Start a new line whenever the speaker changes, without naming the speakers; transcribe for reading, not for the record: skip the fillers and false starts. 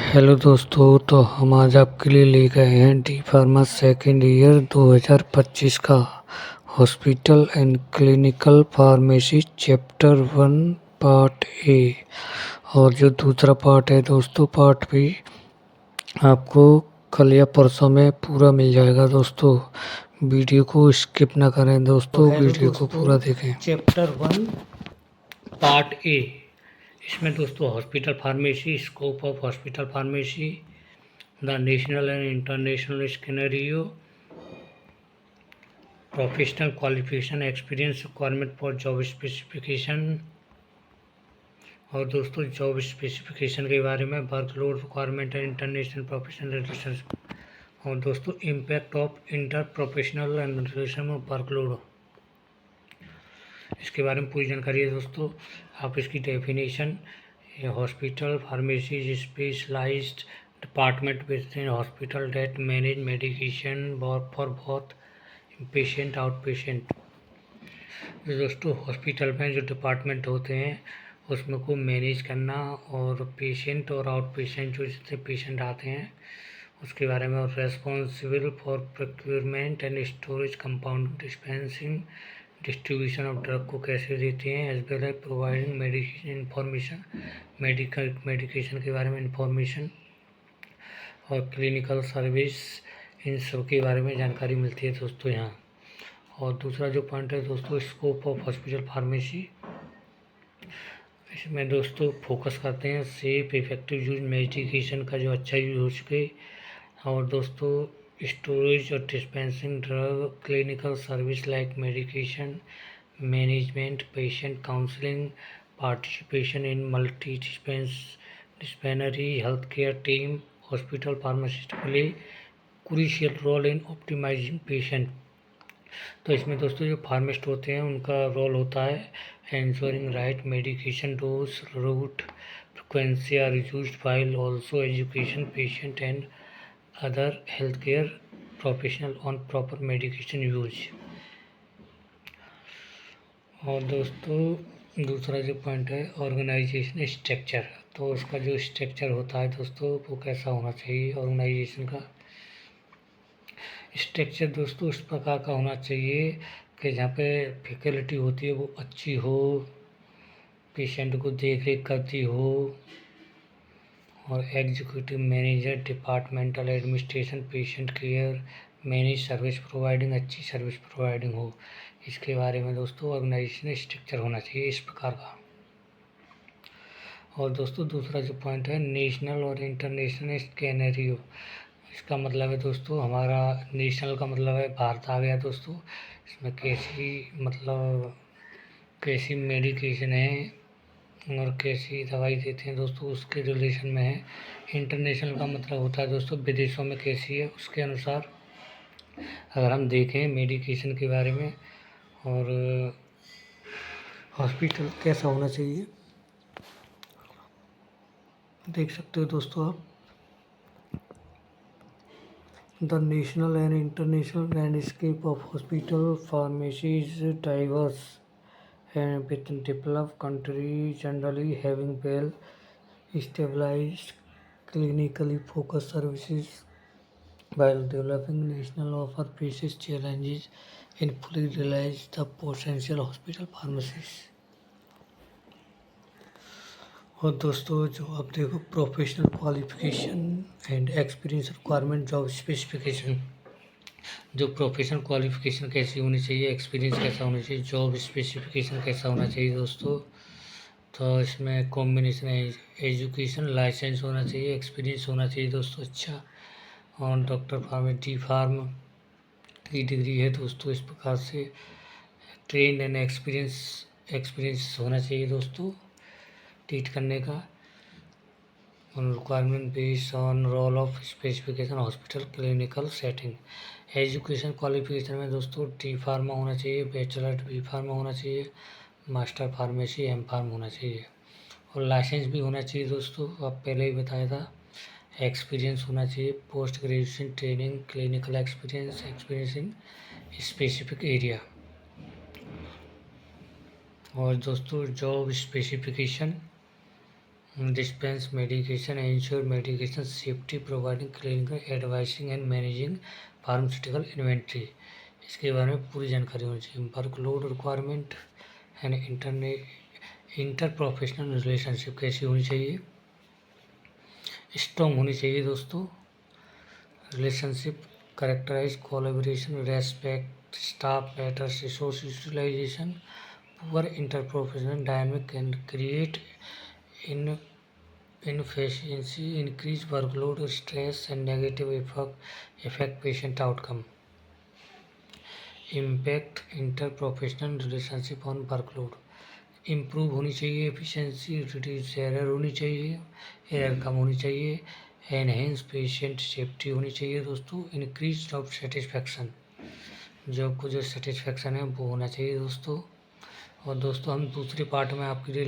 Hello दोस्तों, तो हम आज आपके लिए ले गए हैं डी फार्मा सेकेंड ईयर 2025 का hospital and clinical pharmacy chapter 1 part A. और जो दूसरा पार्ट है दोस्तों, पार्ट बी, आपको कल या परसों में पूरा मिल जाएगा दोस्तों। वीडियो को स्किप ना करें दोस्तों, वीडियो को पूरा देखें। चैप्टर 1 पार्ट ए, इसमें दोस्तों hospital pharmacy, scope of hospital pharmacy, the national and international scenario, professional qualification, experience requirement for job specification, और दोस्तों जॉब स्पेसिफिकेशन के बारे में, workload requirement and international professional relation, और दोस्तों impact of inter professional and relation of workload, इसके बारे में पूरी जानकारी है दोस्तों। आप इसकी definition, hospital pharmacy specialized department within hospital that manage medication for both patient out patient. दोस्तों हॉस्पिटल में जो डिपार्टमेंट होते हैं उसमें को मैनेज करना, और पेशेंट और आउट पेशेंट जो जितने पेशेंट आते हैं उसके बारे में, और responsible for procurement and storage, compound dispensing, distribution of drug को कैसे देते हैं, as well as providing medication information, medication के बारे में इंफॉर्मेशन, और क्लिनिकल सर्विस, इन सब के बारे में जानकारी मिलती है दोस्तों यहाँ। और दूसरा जो पॉइंट है दोस्तों, स्कोप ऑफ हॉस्पिटल फार्मेसी, इसमें दोस्तों फोकस करते हैं सेफ इफेक्टिव यूज मेडिकेशन का जो अच्छा यूज हो सके, और दोस्तों स्टोरेज और dispensing drug, clinical service like medication management, patient counselling, participation in multi dispensary health care team, hospital pharmacist play crucial role in optimizing patient. तो इसमें दोस्तों जो फार्मासिस्ट होते हैं उनका रोल होता है ensuring right medication dose, route, frequency are used, while also education patient and other healthcare professional on proper medication use। और दोस्तों दूसरा जो पॉइंट है ऑर्गेनाइजेशन स्ट्रक्चर, तो उसका जो स्ट्रक्चर होता है दोस्तों वो कैसा होना चाहिए। ऑर्गेनाइजेशन का स्ट्रक्चर दोस्तों इस प्रकार का होना चाहिए कि जहाँ पे फैकल्टी होती है वो अच्छी हो, पेशेंट को देख रेख करती हो, और executive manager, departmental administration, patient care, manage service providing, अच्छी सर्विस प्रोवाइडिंग हो। इसके बारे में दोस्तों ऑर्गेनाइजेशन स्ट्रक्चर होना चाहिए इस प्रकार का। और दोस्तों दूसरा जो पॉइंट है नेशनल और इंटरनेशनल स्केनरियो, इसका मतलब है दोस्तों हमारा नेशनल का मतलब है भारत आ गया दोस्तों। इसमें कैसी मतलब कैसी मेडिकेशन है और कैसी दवाई देते हैं दोस्तों उसके रिलेशन में है। इंटरनेशनल का मतलब होता है दोस्तों विदेशों में कैसी है उसके अनुसार अगर हम देखें मेडिकेशन के बारे में, और हॉस्पिटल कैसा होना चाहिए देख सकते हो दोस्तों आप। The national and international landscape of hospital pharmacy is diverse and with developed countries generally having well established clinically focused services, while developing national offer faces challenges in fully realize the potential hospital pharmacies। और दोस्तों जो आप देखो professional qualification and experience requirement, job specification, जो professional qualification कैसी होनी चाहिए, experience कैसा होना चाहिए, जॉब स्पेसिफिकेशन कैसा होना चाहिए दोस्तों। तो इसमें कॉम्बिनेशन है एजुकेशन लाइसेंस होना चाहिए, एक्सपीरियंस होना चाहिए दोस्तों अच्छा, और डॉक्टर फार्म डी फार्म की डिग्री है दोस्तों। इस प्रकार से ट्रेन एंड एक्सपीरियंस होना चाहिए दोस्तों ट्रीट करने का। Requirement based on roll of specification hospital clinical setting. Education qualification में दोस्तों डी फार्मा होना चाहिए, बैचलर बी फार्मा होना चाहिए, मास्टर फार्मेसी एम फार्म होना चाहिए, और लाइसेंस भी होना चाहिए दोस्तों, आप पहले ही बताया था। एक्सपीरियंस होना चाहिए, post graduation training, clinical experience, experience in specific area. और दोस्तों job specification dispense medication, ensure medication safety, providing clinical advising and managing pharmaceutical inventory। इसके बारे में पूरी जानकारी होनी चाहिए। Workload requirement and inter professional relationship कैसी होनी चाहिए, स्ट्रॉन्ग होनी चाहिए दोस्तों। Relationship characterize collaboration, respect, staff matters, resource utilization, poor interprofessional dynamic can create inefficiency, increase workload, stress and negative affect patient outcome। impact interprofessional relationship on workload, improve होनी चाहिए efficiency, reduce error होनी चाहिए, error कम होनी चाहिए, enhance patient safety होनी चाहिए दोस्तों, increase job satisfaction, job को जो सेटिस्फैक्शन है वो होना चाहिए दोस्तों। और दोस्तों हम दूसरे पार्ट में आपके लिए